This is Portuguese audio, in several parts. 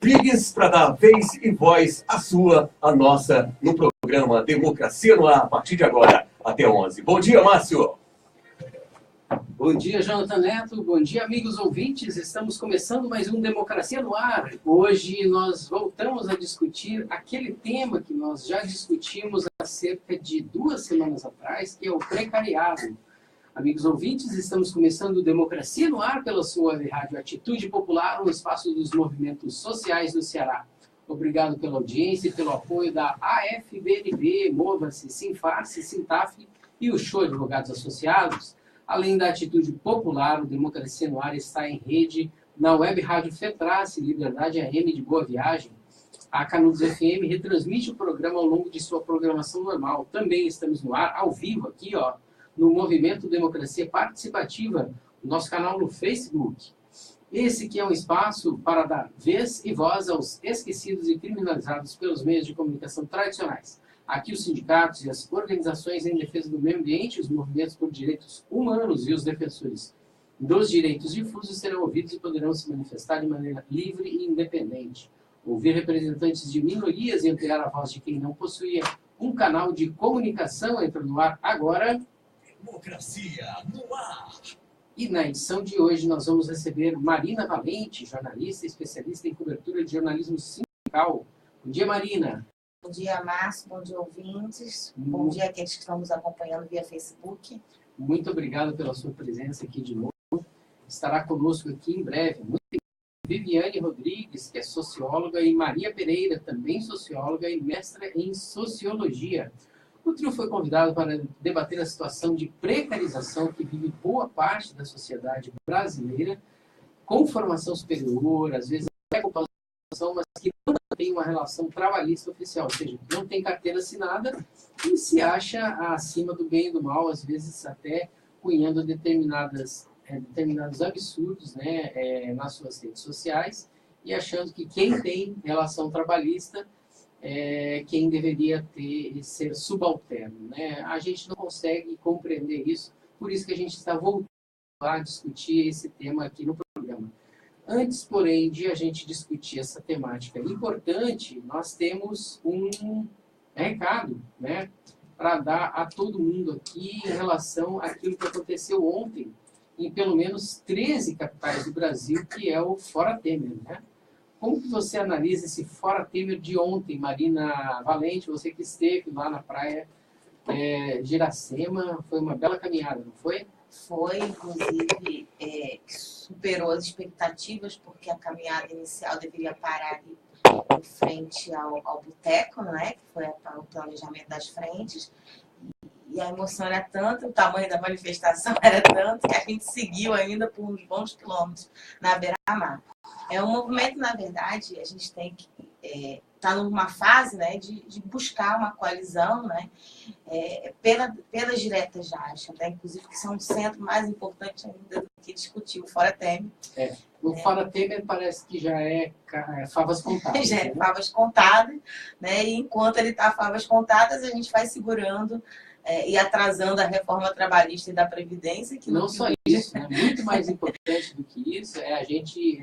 Rodrigues para dar vez e voz à sua, a nossa, no programa Democracia no Ar, a partir de agora, até 11. Bom dia, Márcio! Bom dia, Jonathan Neto. Bom dia, amigos ouvintes. Estamos começando mais um Democracia no Ar. Hoje nós voltamos a discutir aquele tema que nós já discutimos há cerca de 2 semanas atrás, que é o precariado. Amigos ouvintes, estamos começando o Democracia no Ar pela sua web rádio Atitude Popular, um espaço dos movimentos sociais do Ceará. Obrigado pela audiência e pelo apoio da AFBNB, Mova-se, Sinfarce, Sintaf e o Show Advogados Associados. Além da Atitude Popular, o Democracia no Ar está em rede na web rádio FETRACE, Liberdade AM de Boa Viagem. A Canudos FM retransmite o programa ao longo de sua programação normal. Também estamos no ar, ao vivo, aqui, no Movimento Democracia Participativa, no nosso canal no Facebook. Esse que é um espaço para dar vez e voz aos esquecidos e criminalizados pelos meios de comunicação tradicionais. Aqui os sindicatos e as organizações em defesa do meio ambiente, os movimentos por direitos humanos e os defensores dos direitos difusos serão ouvidos e poderão se manifestar de maneira livre e independente. Ouvir representantes de minorias e ampliar a voz de quem não possuía um canal de comunicação entra no ar agora. Democracia no Ar! E na edição de hoje nós vamos receber Marina Valente, jornalista e especialista em cobertura de jornalismo sindical. Bom dia, Marina. Bom dia, Márcio. Bom dia, ouvintes. Bom dia àqueles que estão nos acompanhando via Facebook. Muito obrigado pela sua presença aqui de novo. Estará conosco aqui em breve Viviane Rodrigues, que é socióloga, e Maria Pereira, também socióloga e mestra em sociologia. O trio foi convidado para debater a situação de precarização que vive boa parte da sociedade brasileira, com formação superior, às vezes até com pós-graduação, mas que não tem uma relação trabalhista oficial, ou seja, não tem carteira assinada e se acha acima do bem e do mal, às vezes até cunhando determinados absurdos, né, nas suas redes sociais e achando que quem tem relação trabalhista é quem deveria ser subalterno, né? A gente não consegue compreender isso, por isso que a gente está voltando a discutir esse tema aqui no programa. Antes, porém, de a gente discutir essa temática importante, nós temos um recado, né, para dar a todo mundo aqui em relação àquilo que aconteceu ontem em pelo menos 13 capitais do Brasil, que é o Fora Temer, né? Como que você analisa esse Fora Temer de ontem, Marina Valente, você que esteve lá na praia de Iracema, foi uma bela caminhada, não foi? Foi, inclusive, superou as expectativas, porque a caminhada inicial deveria parar ali em frente ao boteco, né, que foi o planejamento das frentes. E a emoção era tanta, o tamanho da manifestação era tanto, que a gente seguiu ainda por uns bons quilômetros na beira-mar. É um movimento, na verdade, a gente tem que estar numa fase, né, de buscar uma coalizão, né, pelas diretas já, acho, até inclusive que são um centro mais importante ainda do que discutir o Fora Temer. O Fora Temer parece que já é favas contadas. Já é favas contadas, né, e enquanto ele está favas contadas, a gente vai segurando e atrasando a reforma trabalhista e da Previdência. Que não só isso, né? Muito mais importante do que isso é a gente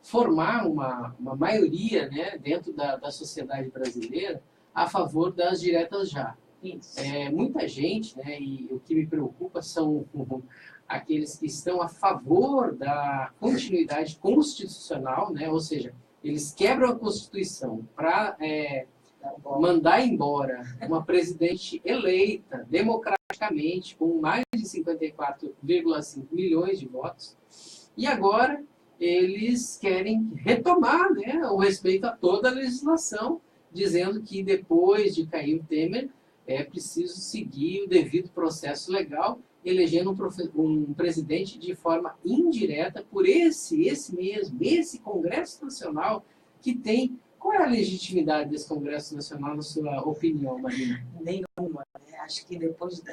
formar uma maioria, né, dentro da sociedade brasileira a favor das diretas já. Isso. Muita gente, né, e o que me preocupa são aqueles que estão a favor da continuidade constitucional, né, ou seja, eles quebram a Constituição para mandar embora uma presidente eleita democraticamente com mais de 54,5 milhões de votos e agora eles querem retomar, né, o respeito a toda a legislação, dizendo que depois de cair o Temer é preciso seguir o devido processo legal, elegendo um presidente de forma indireta por esse Congresso Nacional que tem. Qual é a legitimidade desse Congresso Nacional, na sua opinião, Marina? Nenhuma. Né? Acho que depois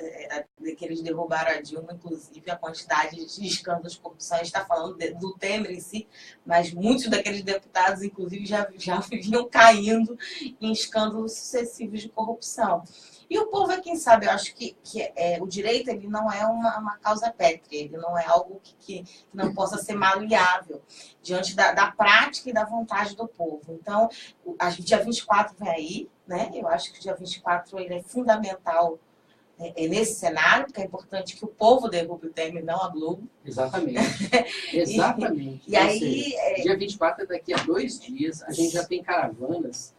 de que eles derrubaram a Dilma, inclusive a quantidade de escândalos de corrupção. A gente está falando do Temer em si, mas muitos daqueles deputados, inclusive, já vinham caindo em escândalos sucessivos de corrupção. E o povo é quem sabe. Eu acho que o direito ele não é uma causa pétrea, ele não é algo que não possa ser maleável diante da prática e da vontade do povo. Então, dia 24 vem aí, né? Eu acho que o dia 24 ele é fundamental nesse cenário, porque é importante que o povo derrube o Temer, não a Globo. Exatamente. Exatamente. E aí, dia 24 é daqui a 2 dias, a gente já tem caravanas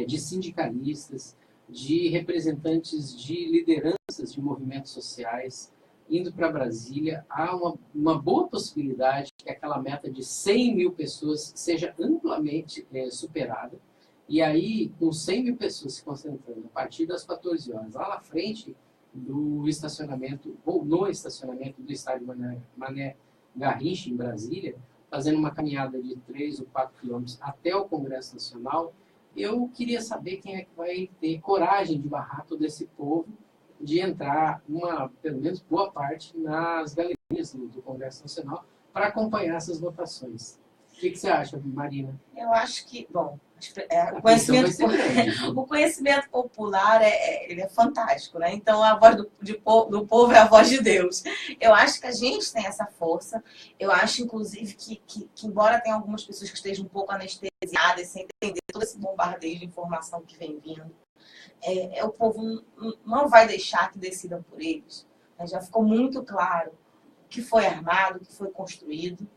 de sindicalistas, de representantes de lideranças de movimentos sociais indo para Brasília. Há uma boa possibilidade que aquela meta de 100 mil pessoas seja amplamente superada. E aí, com 100 mil pessoas se concentrando a partir das 14 horas, lá na frente do estacionamento, ou no estacionamento do estádio Mané Garrincha, em Brasília, fazendo uma caminhada de 3 ou 4 quilômetros até o Congresso Nacional, eu queria saber quem é que vai ter coragem de barrar todo esse povo, de entrar, pelo menos boa parte, nas galerias do Congresso Nacional para acompanhar essas votações. O que você acha, Marina? Eu acho que, bom, o conhecimento popular ele é fantástico, né? Então a voz do povo é a voz de Deus. Eu acho que a gente tem essa força. Eu acho, inclusive, que embora tenha algumas pessoas que estejam um pouco anestesiadas, sem entender todo esse bombardeio de informação que vem vindo, o povo não vai deixar que decidam por eles. Já ficou muito claro o que foi armado, o que foi construído.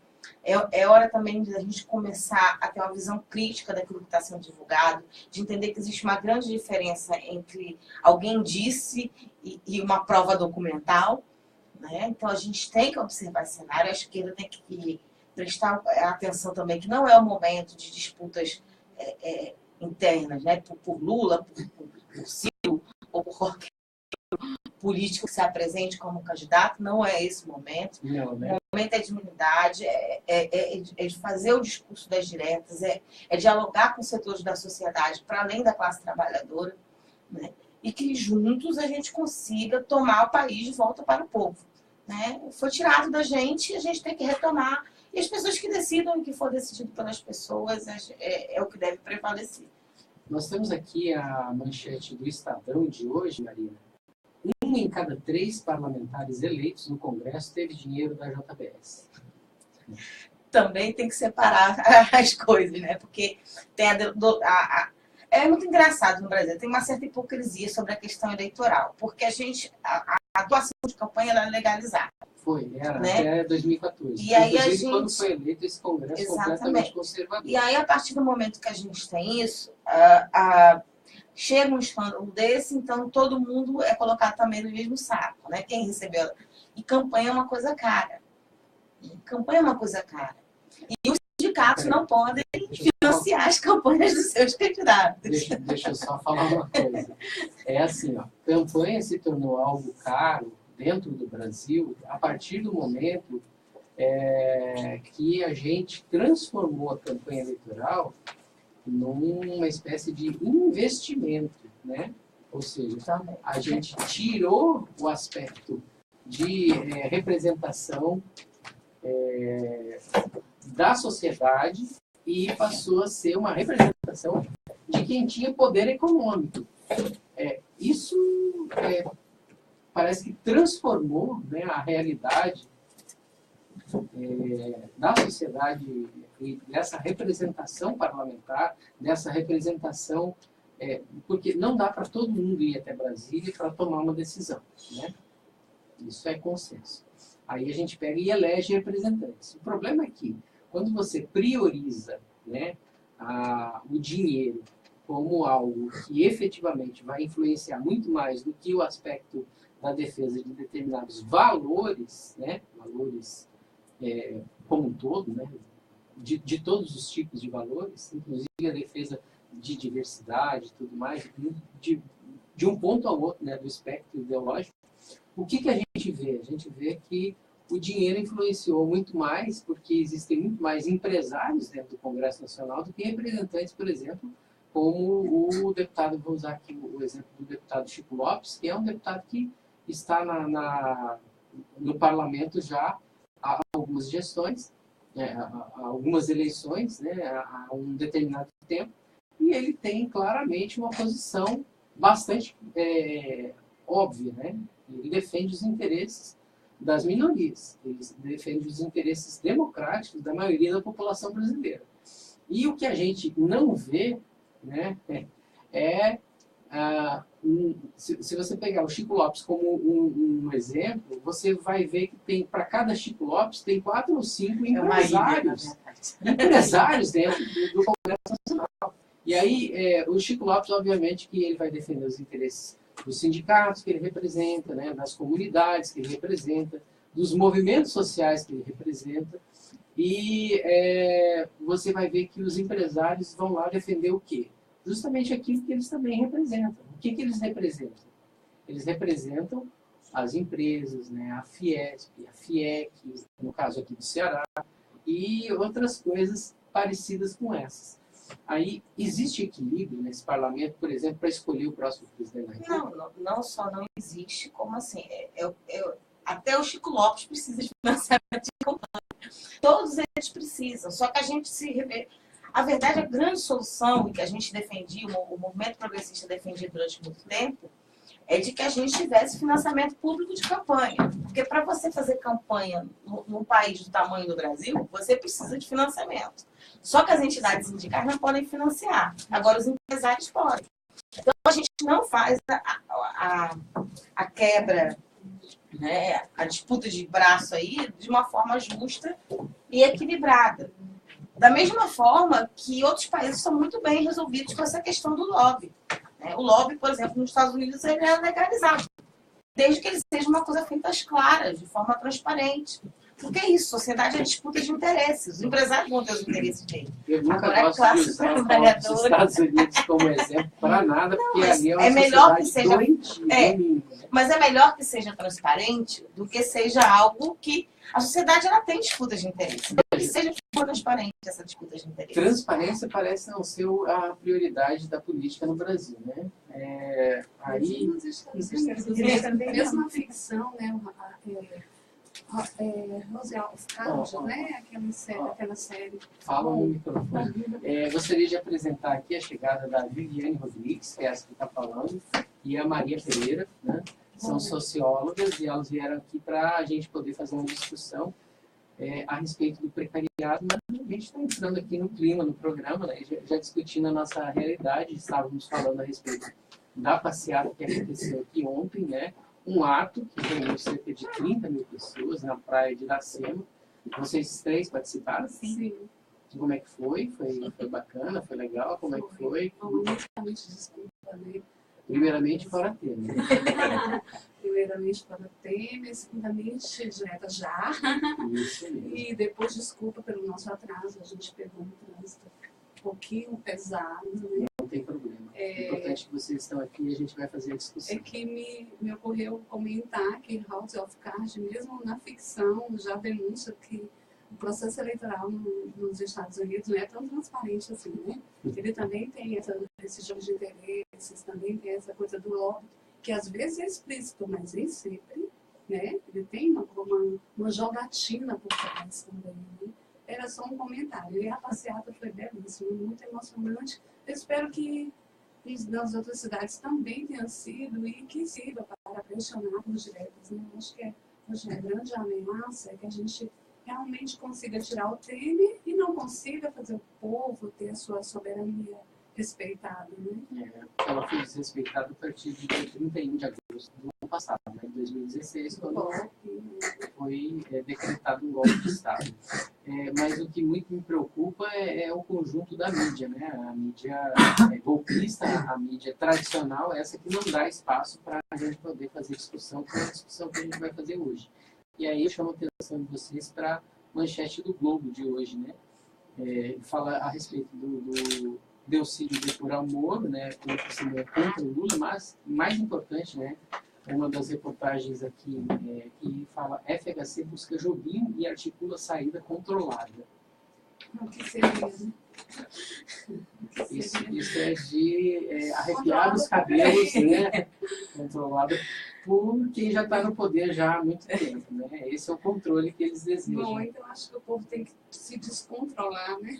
É hora também de a gente começar a ter uma visão crítica daquilo que está sendo divulgado, de entender que existe uma grande diferença entre alguém disse e uma prova documental, né? Então a gente tem que observar esse cenário, a esquerda tem que prestar atenção também que não é o momento de disputas internas, né? Por Lula, por Ciro ou por qualquer político que se apresente como candidato, não é esse o momento. Não, né? O momento é de unidade, é de fazer o discurso das diretas, é dialogar com setores da sociedade para além da classe trabalhadora, né? E que juntos a gente consiga tomar o país de volta para o povo, né? Foi tirado da gente, a gente tem que retomar, e as pessoas que decidam o que for decidido pelas pessoas é o que deve prevalecer. Nós temos aqui a manchete do Estadão de hoje, Marina. 1 em cada 3 parlamentares eleitos no Congresso teve dinheiro da JBS. Também tem que separar as coisas, né? Porque tem é muito engraçado no Brasil, tem uma certa hipocrisia sobre a questão eleitoral, porque a atuação de campanha ela é legalizada. Era, né? Até 2014. E aí inclusive, quando foi eleito esse Congresso completamente conservador. E aí, a partir do momento que a gente tem isso, chega um escândalo desse, então todo mundo é colocado também no mesmo saco, né? Quem recebeu. E campanha é uma coisa cara. Campanha é uma coisa cara. E os sindicatos não podem financiar as campanhas dos seus candidatos. Deixa eu só falar uma coisa. É assim, campanha se tornou algo caro dentro do Brasil a partir do momento que a gente transformou a campanha eleitoral numa espécie de investimento, né? Ou seja, a gente tirou o aspecto de representação da sociedade e passou a ser uma representação de quem tinha poder econômico. Isso parece que transformou, né, a realidade da sociedade e dessa representação parlamentar, dessa representação, porque não dá para todo mundo ir até Brasília para tomar uma decisão, né? Isso é consenso. Aí a gente pega e elege representantes. O problema é que, quando você prioriza, né, o dinheiro como algo que efetivamente vai influenciar muito mais do que o aspecto da defesa de determinados valores, né, valores como um todo, né, de todos os tipos de valores, inclusive a defesa de diversidade e tudo mais, de um ponto ao outro, né, do espectro ideológico. O que a gente vê? A gente vê que o dinheiro influenciou muito mais, porque existem muito mais empresários dentro do Congresso Nacional do que representantes, por exemplo, como o deputado, vou usar aqui o exemplo do deputado Chico Lopes, que é um deputado que está no parlamento já há algumas gestões, há algumas eleições, né, há um determinado tempo, e ele tem claramente uma posição bastante óbvia, né? Ele defende os interesses das minorias, ele defende os interesses democráticos da maioria da população brasileira. E o que a gente não vê, né, se você pegar o Chico Lopes como um exemplo, você vai ver que tem, para cada Chico Lopes, tem 4 ou 5 empresários dentro do Congresso Nacional. E aí, o Chico Lopes, obviamente, que ele vai defender os interesses dos sindicatos que ele representa, né, das comunidades que ele representa, dos movimentos sociais que ele representa, e você vai ver que os empresários vão lá defender o quê? Justamente aquilo que eles também representam. O que eles representam? Eles representam as empresas, né, a Fiesp, a FIEC, no caso aqui do Ceará, e outras coisas parecidas com essas. Aí, existe equilíbrio nesse parlamento, por exemplo, para escolher o próximo presidente da República? Não só não existe, como assim, até o Chico Lopes precisa de financiamento de campanha. Todos eles precisam, só que a gente a verdade, a grande solução que a gente defendia, o movimento progressista defendia durante muito tempo, é de que a gente tivesse financiamento público de campanha. Porque para você fazer campanha num país do tamanho do Brasil, você precisa de financiamento. Só que as entidades sindicais não podem financiar. Agora, os empresários podem. Então, a gente não faz a quebra, né, a disputa de braço aí, de uma forma justa e equilibrada. Da mesma forma que outros países são muito bem resolvidos com essa questão do lobby. O lobby, por exemplo, nos Estados Unidos, ele é legalizado. Desde que ele seja uma coisa feita às claras, de forma transparente. Porque é isso, sociedade é disputa de interesses. Os empresários vão ter os interesses dele. Eu nunca Agora, gosto a classe de usar os trabalhadora... Estados Unidos como exemplo para nada, porque ali é uma melhor que sociedade doentia. Mas é melhor que seja transparente do que seja algo que... A sociedade ela tem disputas de interesse. Que seja transparente essa disputa de interesse. Transparência parece não ser a prioridade da política no Brasil, né? Aí... Mesmo na ficção, né? Rose of Cards, né? Aquela série. Fala no microfone. Gostaria de apresentar aqui a chegada da Viviane Rodrigues, que é essa que está falando, e a Maria Pereira, né? São sociólogas e elas vieram aqui para a gente poder fazer uma discussão a respeito do precariado, mas a gente está entrando aqui no clima, no programa, né? Já discutindo a nossa realidade, estávamos falando a respeito da passeata que aconteceu aqui ontem, né? Um ato que reuniu cerca de 30 mil pessoas na praia de Iracema. Vocês 3 participaram? Sim. Como é que foi? Foi bacana? Foi legal? Como é que foi? Desculpa, né? Primeiramente, fora Temer. Primeiramente, fora Temer. Segundamente, dieta já. Isso mesmo. E depois, desculpa pelo nosso atraso. A gente pegou um trânsito um pouquinho pesado, né? Não tem problema. É importante que vocês estão aqui e a gente vai fazer a discussão. É que me ocorreu comentar que House of Cards, mesmo na ficção, já denuncia que o processo eleitoral nos Estados Unidos não é tão transparente assim, né? Ele também tem esse jogo de interesses, também tem essa coisa do lobby, que às vezes é explícito, mas nem sempre, né? Ele tem uma jogatina por trás também, né? Era só um comentário. E a passeata foi belíssima, muito emocionante. Eu espero que nas outras cidades também tenha sido e que sirva para pressionar os direitos, né? Acho que hoje a grande ameaça é que a gente realmente consiga tirar o Temer e não consiga fazer o povo ter a sua soberania respeitada, né? Ela foi desrespeitada a partir de 31 de agosto do ano passado, né, em 2016, quando foi decretado um golpe de Estado. Mas o que muito me preocupa é o conjunto da mídia, né? A mídia golpista, a mídia tradicional, essa que não dá espaço para a gente poder fazer discussão, que é a discussão que a gente vai fazer hoje. E aí eu chamo a atenção de vocês para a manchete do Globo de hoje, né? Fala a respeito do Delcídio Depurar Moro, né? Contra o Lula, mas mais importante, né? Uma das reportagens aqui que fala FHC busca joguinho e articula saída controlada. O que seria, né? Isso é de arrepiar os cabelos, né? Controlada por quem já está no poder já há muito tempo, né? Esse é o controle que eles desejam. Bom, então acho que o povo tem que se descontrolar, né?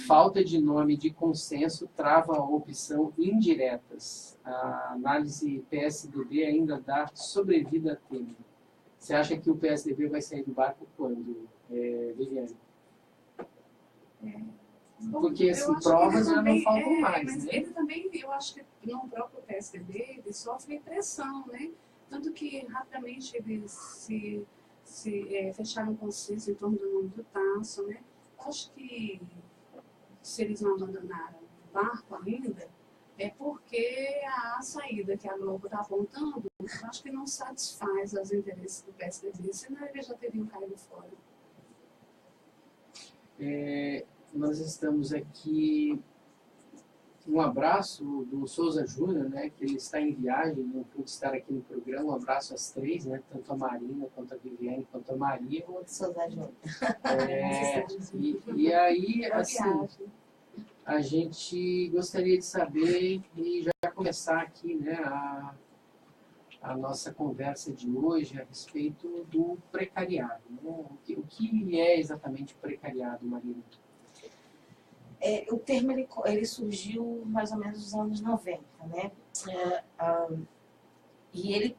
Falta de nome de consenso trava a opção indiretas. A análise PSDB ainda dá sobrevida a Temer. Você acha que o PSDB vai sair do barco quando, Viviane? Porque assim, provas já não faltam mais, mas né? ele também, eu acho que no próprio PSDB, ele sofre pressão, né? Tanto que rapidamente eles se fecharam um consenso em torno do nome do Tasso, né? Acho que se eles não abandonaram o barco ainda, é porque a saída que a Globo está apontando, acho que não satisfaz os interesses do PSDB, senão eles já teriam caído fora. Nós estamos aqui, um abraço do Souza Júnior, né, que ele está em viagem, não pôde estar aqui no programa, um abraço às três, né, tanto a Marina, quanto a Viviane, quanto a Maria. O Souza Júnior. E aí, assim, a gente gostaria de saber, e já começar aqui, né, a nossa conversa de hoje a respeito do precariado. Né? O que é exatamente o precariado, Marina? O termo ele surgiu mais ou menos nos anos 90, né? E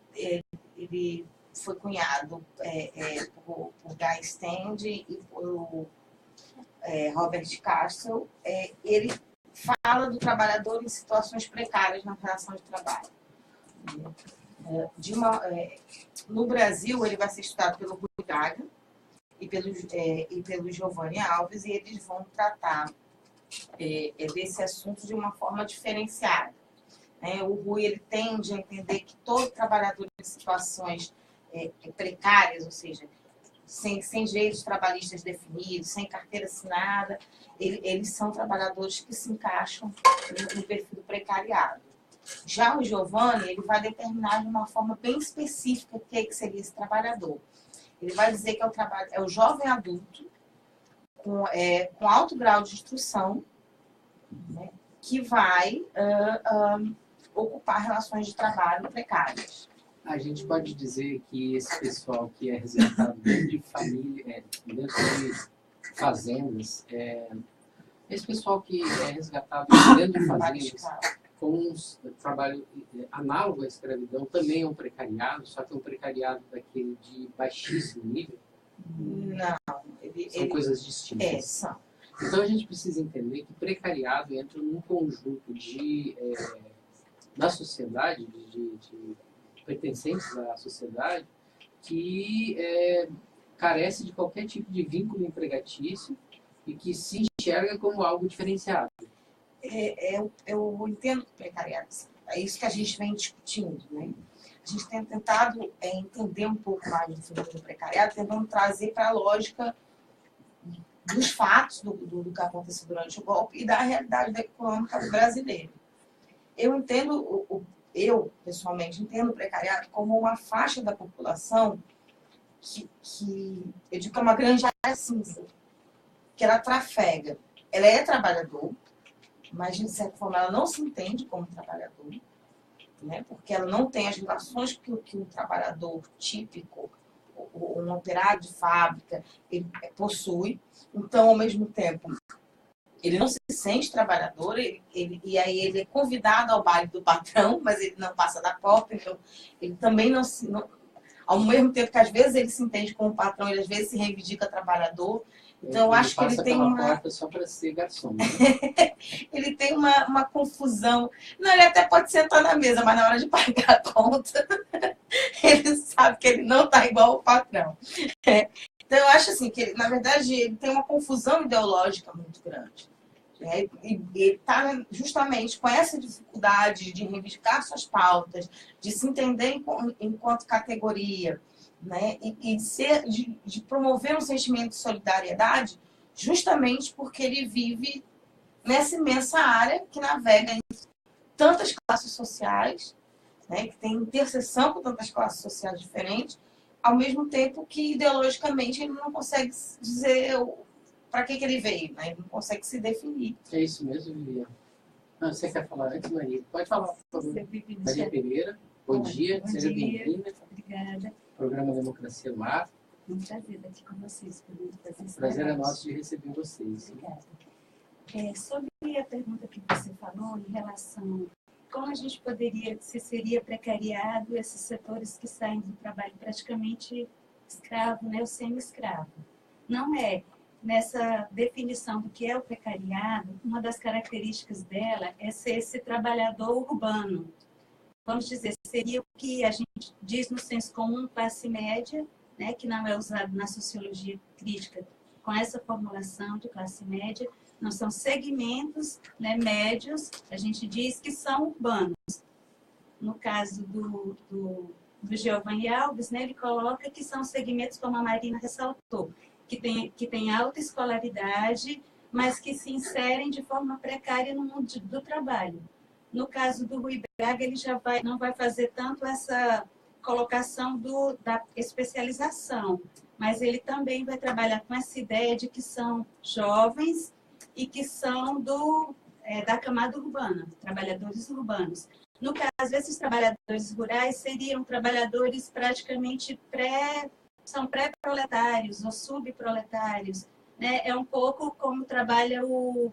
ele foi cunhado por Guy Stand e por Robert Castle. Ele fala do trabalhador em situações precárias na relação de trabalho. No Brasil, ele vai ser estudado pelo Rui Braga e pelo Giovanni Alves, e eles vão tratar desse assunto de uma forma diferenciada. O Rui ele tende a entender que todo trabalhador em situações precárias, ou seja, sem direitos trabalhistas definidos, sem carteira assinada, eles são trabalhadores que se encaixam no perfil do precariado. Já o Giovanni, ele vai determinar de uma forma bem específica o que seria esse trabalhador. Ele vai dizer que é o jovem adulto com alto grau de instrução, né, que vai ocupar relações de trabalho precárias. A gente pode dizer que esse pessoal que é resgatado dentro de família, dentro de fazendas, esse pessoal que é resgatado dentro de fazendas com um trabalho análogo à escravidão também é um precariado, só que é um precariado daquele de baixíssimo nível? Não. São coisas distintas. São. Então a gente precisa entender que precariado entra num conjunto da sociedade, de pertencentes à sociedade, que carece de qualquer tipo de vínculo empregatício e que se enxerga como algo diferenciado. Eu entendo que precariado é isso que a gente vem discutindo, né? A gente tem tentado entender um pouco mais do fenômeno do precariado, tentando trazer para a lógica dos fatos do que aconteceu durante o golpe e da realidade econômica brasileira. Eu pessoalmente entendo o precariado como uma faixa da população que eu digo que é uma grande área cinza, que ela trafega. Ela é trabalhador, mas de certa forma ela não se entende como trabalhador, né? Porque ela não tem as relações que um trabalhador típico, um operário de fábrica, ele possui. Então, ao mesmo tempo, ele não se sente trabalhador, e aí ele é convidado ao baile do patrão, mas ele não passa da porta, então ele também não ao mesmo tempo que às vezes ele se entende como patrão, ele às vezes se reivindica trabalhador. Então, eu acho que ele tem uma porta só para ser garçom. Né? Ele tem uma confusão. Não, ele até pode sentar na mesa, mas na hora de pagar a conta, ele sabe que ele não está igual ao patrão. Então, eu acho assim, que ele, na verdade, ele tem uma confusão ideológica muito grande. E ele está justamente com essa dificuldade de reivindicar suas pautas, de se entender enquanto categoria, né? E de promover um sentimento de solidariedade, justamente porque ele vive nessa imensa área que navega em tantas classes sociais, né? Que tem interseção com tantas classes sociais diferentes, ao mesmo tempo que ideologicamente ele não consegue dizer para que ele veio, né? Ele não consegue se definir. É isso mesmo, Viviane. Você quer falar antes, Maria? Pode falar, por favor. Maria Pereira. Bom dia, Bom seja dia. bem-vinda. Obrigada. Programa Democracia no Ar. É um prazer estar aqui com vocês, podendo fazer esse Prazer é debate. nosso de receber vocês. Obrigada. Sobre a pergunta que você falou em relação como a gente poderia, se seria precariado esses setores que saem do trabalho praticamente escravo, né, ou semi-escravo. Não é. Nessa definição do que é o precariado, uma das características dela é ser esse trabalhador urbano. Vamos dizer, seria o que a gente diz no senso comum, classe média, né, que não é usado na sociologia crítica com essa formulação de classe média, não são segmentos, né, médios, a gente diz que são urbanos. No caso do Giovanni Alves, né, ele coloca que são segmentos, como a Marina ressaltou, que tem alta escolaridade, mas que se inserem de forma precária no mundo do trabalho. No caso do Rui Braga, ele não vai fazer tanto essa colocação da especialização, mas ele também vai trabalhar com essa ideia de que são jovens e que são da camada urbana, trabalhadores urbanos. No caso, esses trabalhadores rurais seriam trabalhadores praticamente são pré-proletários ou subproletários, né? É um pouco como trabalha o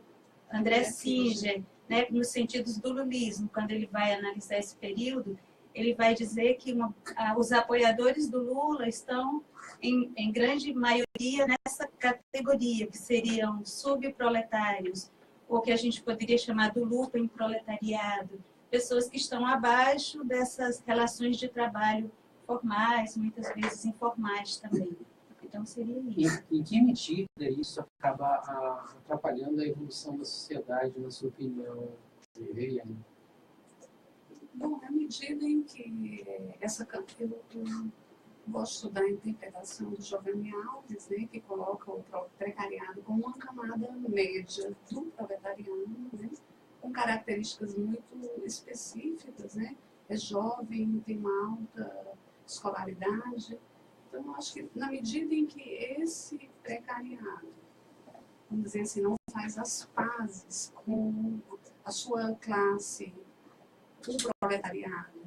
André Singer, né? Nos sentidos do lulismo, quando ele vai analisar esse período, ele vai dizer que os apoiadores do Lula estão, em grande maioria, nessa categoria, que seriam subproletários, ou que a gente poderia chamar do lupenproletariado, pessoas que estão abaixo dessas relações de trabalho formais, muitas vezes informais também. Então, seria isso. Em que medida isso acaba atrapalhando a evolução da sociedade, na sua opinião, Eliane? Bom, à medida em que eu gosto da interpretação do Giovanni Alves, né, que coloca o precariado como uma camada média do proletariado, né, com características muito específicas, né, é jovem, tem uma alta escolaridade. Então, eu acho que na medida em que esse precariado, vamos dizer assim, não faz as pazes com a sua classe, o proletariado,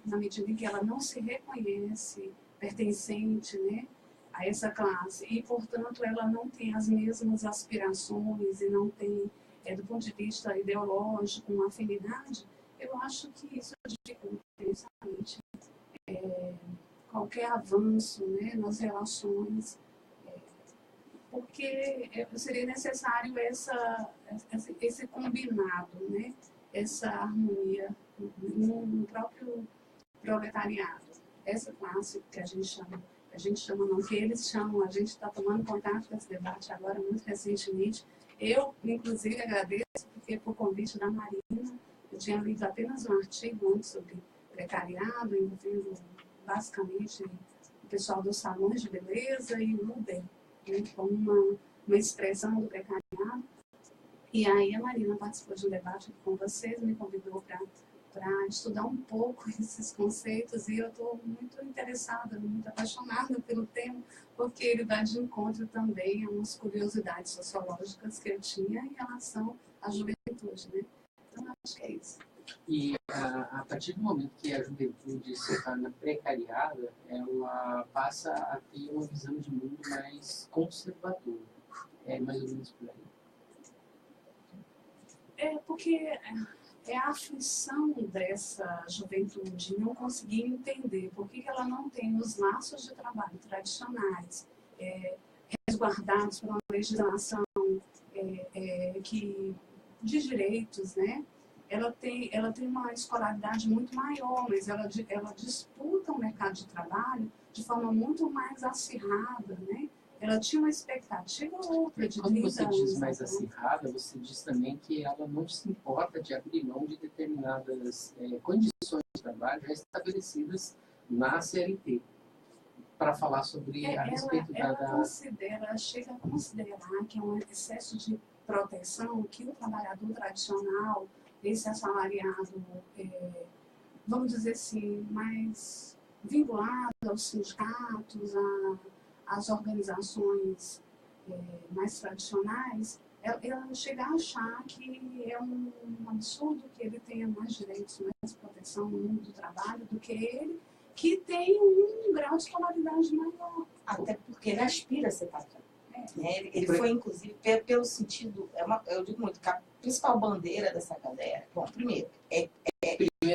na medida em que ela não se reconhece pertencente, né, a essa classe e, portanto, ela não tem as mesmas aspirações e não tem, do ponto de vista ideológico, uma afinidade, eu acho que isso dificulta precisamente qualquer avanço, né, nas relações, porque seria necessário esse combinado, né, essa harmonia no próprio proletariado. Essa classe que a gente chama não, que eles chamam, a gente está tomando contato com esse debate agora muito recentemente. Eu, inclusive, agradeço, porque por convite da Marina, eu tinha lido apenas um artigo antes sobre precariado, envolvendo basicamente o pessoal dos salões de beleza e o Uber, né, como uma expressão do precariado. E aí a Marina participou de um debate com vocês, me convidou para estudar um pouco esses conceitos e eu estou muito interessada, muito apaixonada pelo tema, porque ele vai de encontro também a umas curiosidades sociológicas que eu tinha em relação à juventude, né? Então, acho que é isso. E a partir do momento que a juventude se torna precariada, ela passa a ter uma visão de mundo mais conservadora. É mais ou menos por aí. Porque é a aflição dessa juventude não conseguir entender por que ela não tem os laços de trabalho tradicionais, resguardados por uma legislação de direitos, né? Ela tem uma escolaridade muito maior, mas ela disputa o mercado de trabalho de forma muito mais acirrada, né? Ela tinha uma expectativa outra de 30 Quando você diz anos, mais né? acirrada, você diz também que ela não se importa de abrir mão de determinadas condições de trabalho já estabelecidas na CLT. Para falar sobre a respeito ela chega a considerar que é um excesso de proteção que o trabalhador tradicional, esse assalariado, vamos dizer assim, mais vinculado aos sindicatos, às organizações mais tradicionais, ela chega a achar que é um absurdo que ele tenha mais direitos, mais proteção no mundo do trabalho do que ele, que tem um grau de escolaridade maior. Até porque ele aspira a ser patrão. Ele foi, inclusive, pelo sentido, eu digo muito, que a principal bandeira dessa galera, bom, primeiro, é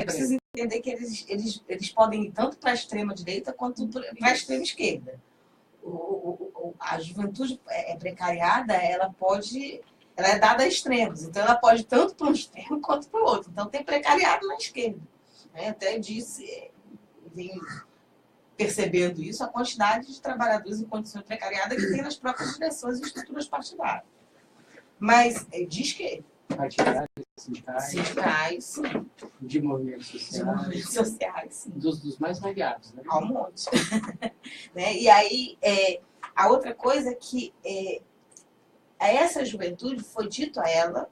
preciso entender que eles podem ir tanto para a extrema-direita quanto para a extrema-esquerda. A juventude precariada, ela é dada a extremos, então ela pode ir tanto para um extremo quanto para o outro. Então tem precariado na esquerda. Até disse, vem percebendo isso, a quantidade de trabalhadores em condição precariada que tem nas próprias direções e estruturas partidárias. Mas de esquerda. Partidários, Sindicais, sim. de movimentos sociais, sim. Dos mais variados, né? Há um monte. Né? E aí, a outra coisa é que a essa juventude foi dito a ela,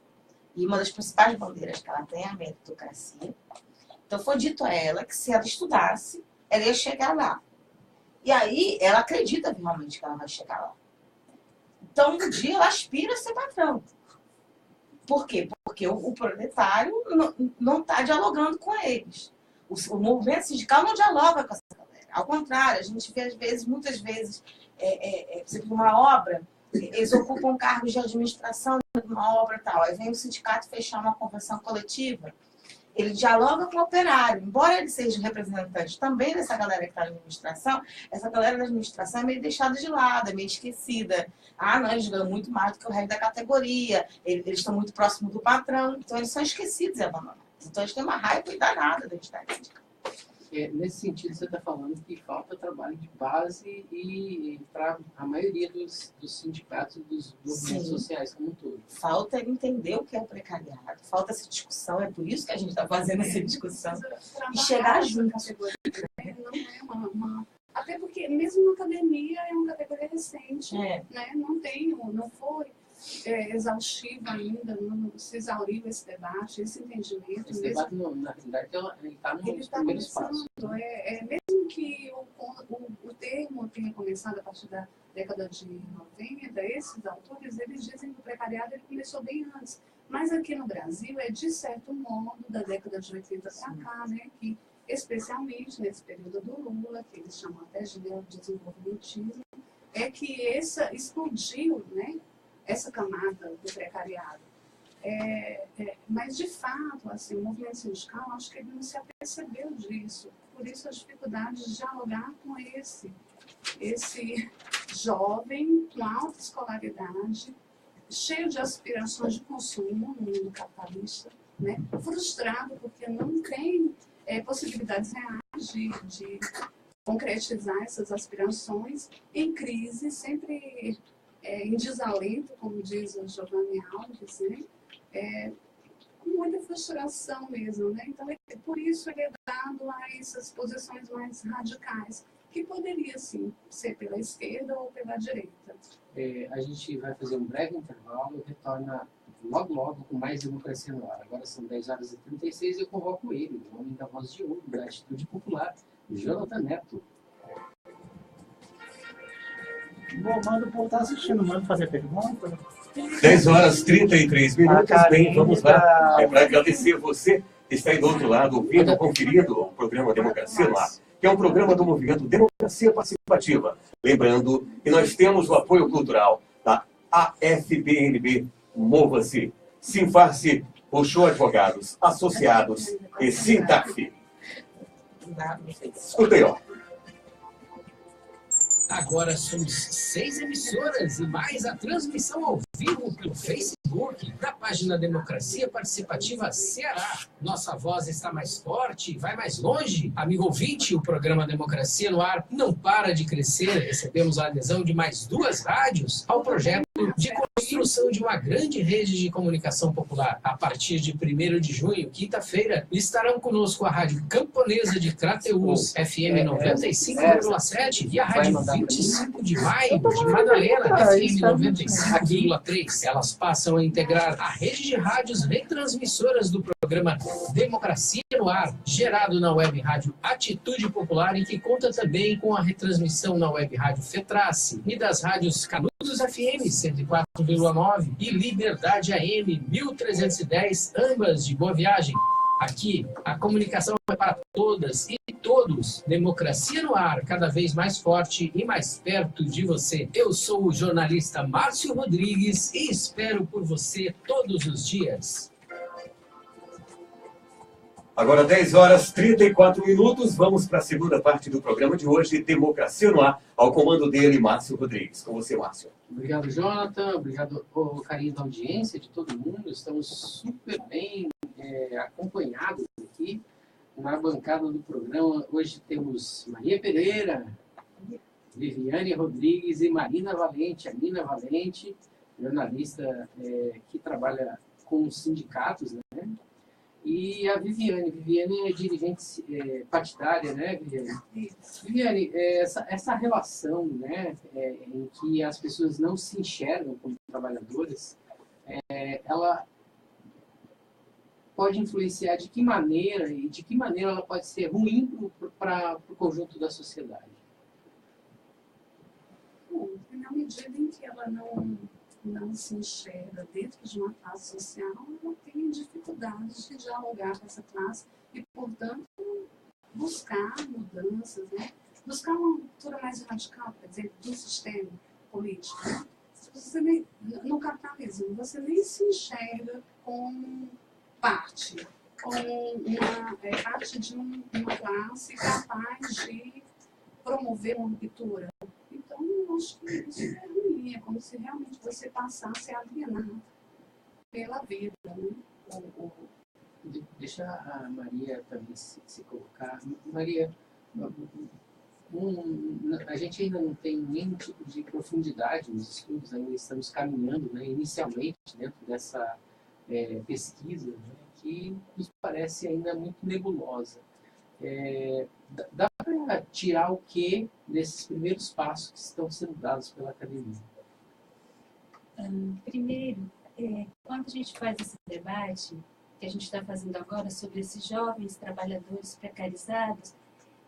e uma das principais bandeiras que ela tem é a meritocracia. Então, foi dito a ela que se ela estudasse, ela ia chegar lá. E aí, ela acredita realmente que ela vai chegar lá. Então, um dia, ela aspira a ser patrão. Por quê? Porque o proletário não está dialogando com eles. O movimento sindical não dialoga com essa galera. Ao contrário, a gente vê, muitas vezes, por exemplo, uma obra, eles ocupam cargos de administração de uma obra e tal. Aí vem o sindicato fechar uma convenção coletiva. Ele dialoga com o operário. Embora ele seja representante também dessa galera que está na administração, essa galera da administração é meio deixada de lado, é meio esquecida. Ah, não, eles ganham muito mais do que o resto da categoria, eles estão muito próximos do patrão, então eles são esquecidos e abandonados. Então eles têm uma raiva danada da entidade sindical. Nesse sentido, você está falando que falta trabalho de base e para a maioria dos sindicatos e dos movimentos sociais como um todo. Falta entender o que é o precariado, falta essa discussão, é por isso que a gente está fazendo essa discussão. E chegar junto. Não é até porque mesmo na academia é uma categoria recente, né? Não foi exaustivo ainda, não se exauriu esse debate, esse entendimento. Esse debate, na realidade, ele está nos primeiros passos. Mesmo que o termo tenha começado a partir da década de 90, esses autores, eles dizem que o precariado ele começou bem antes. Mas aqui no Brasil é, de certo modo, da década de 80 para cá, né, que especialmente nesse período do Lula, que eles chamam até de desenvolvimentismo, é que explodiu, né, essa camada do precariado. Mas, de fato, assim, o movimento sindical, acho que ele não se apercebeu disso. Por isso, a dificuldade de dialogar com esse jovem com alta escolaridade, cheio de aspirações de consumo no mundo capitalista, né? Frustrado porque não tem possibilidades reais de concretizar essas aspirações, em crise, sempre em desalento, como diz a Giovanni Alves, né? Com muita frustração mesmo, né? Então, por isso ele é dado a essas posições mais radicais, que poderia, sim, ser pela esquerda ou pela direita. A gente vai fazer um breve intervalo e retorna logo com mais Democracia no Ar. Agora são 10h36 e eu convoco ele, o homem da voz de ouro, da Atitude Popular, Jonathan Neto. Manda o povo estar assistindo, manda fazer pergunta. 10h33. Bem, vamos lá. É para agradecer você que está aí do outro lado, ouvindo, conferindo o programa Democracia no Ar, que é um programa do movimento Democracia Participativa. Lembrando que nós temos o apoio cultural da AFBNB Mova-se, Sinfarce, Oxô Advogados, Associados e Sintaf. Escuta aí, ó. Agora somos 6 emissoras e mais a transmissão ao vivo pelo Facebook da página Democracia Participativa Ceará. Nossa voz está mais forte e vai mais longe. Amigo ouvinte, o programa Democracia no Ar não para de crescer. Recebemos a adesão de mais 2 rádios ao projeto de construção de uma grande rede de comunicação popular. A partir de 1º de junho, quinta-feira, estarão conosco a Rádio Camponesa de Crateús, FM 95,7 e a Rádio 25 de Maio de Madalena, FM 95,3. Elas passam a integrar a rede de rádios retransmissoras do programa Democracia no Ar, gerado na Web Rádio Atitude Popular e que conta também com a retransmissão na Web Rádio Fetrace e das rádios Canudos Canudos FM 104,9 e Liberdade AM 1310, ambas de Boa Viagem. Aqui, a comunicação é para todas e todos. Democracia no ar, cada vez mais forte e mais perto de você. Eu sou o jornalista Márcio Rodrigues e espero por você todos os dias. Agora 10h34, vamos para a segunda parte do programa de hoje, Democracia no Ar, ao comando dele, Márcio Rodrigues. Com você, Márcio. Obrigado, Jonathan. Obrigado pelo carinho da audiência de todo mundo. Estamos super bem acompanhados aqui na bancada do programa. Hoje temos Maria Pereira, Viviane Rodrigues e Marina Valente. A Nina Valente, jornalista que trabalha com os sindicatos, né? E a Viviane. Viviane é dirigente partidária, né, Viviane? Viviane, essa relação, né, em que as pessoas não se enxergam como trabalhadoras, ela pode influenciar de que maneira, e de que maneira ela pode ser ruim para o conjunto da sociedade? Bom, na medida em que ela não se enxerga dentro de uma classe social, ela tem dificuldades de dialogar com essa classe e, portanto, buscar mudanças, né? Buscar uma cultura mais radical, por exemplo, do sistema político. Né? No capitalismo, você nem se enxerga como parte, como parte de uma classe capaz de promover uma ruptura. Então, eu acho que isso é ruim, é como se realmente você passasse a alienar pela vida. Né? Deixa a Maria também se colocar. Maria, a gente ainda não tem nenhum tipo de profundidade nos estudos, ainda estamos caminhando, né, inicialmente dentro dessa pesquisa, né, que nos parece ainda muito nebulosa. Dá para tirar o que desses primeiros passos que estão sendo dados pela academia? Primeiro, quando a gente faz esse debate que a gente está fazendo agora sobre esses jovens trabalhadores precarizados,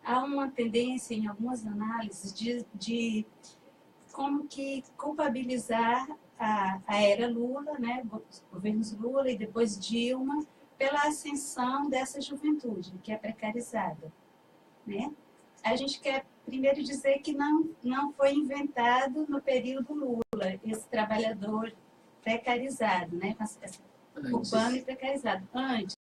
há uma tendência em algumas análises de como que culpabilizar a era Lula, né, os governos Lula e depois Dilma, pela ascensão dessa juventude que é precarizada, né? A gente quer primeiro dizer que não foi inventado no período Lula esse trabalhador precarizado, né? Urbano e precarizado. Antes,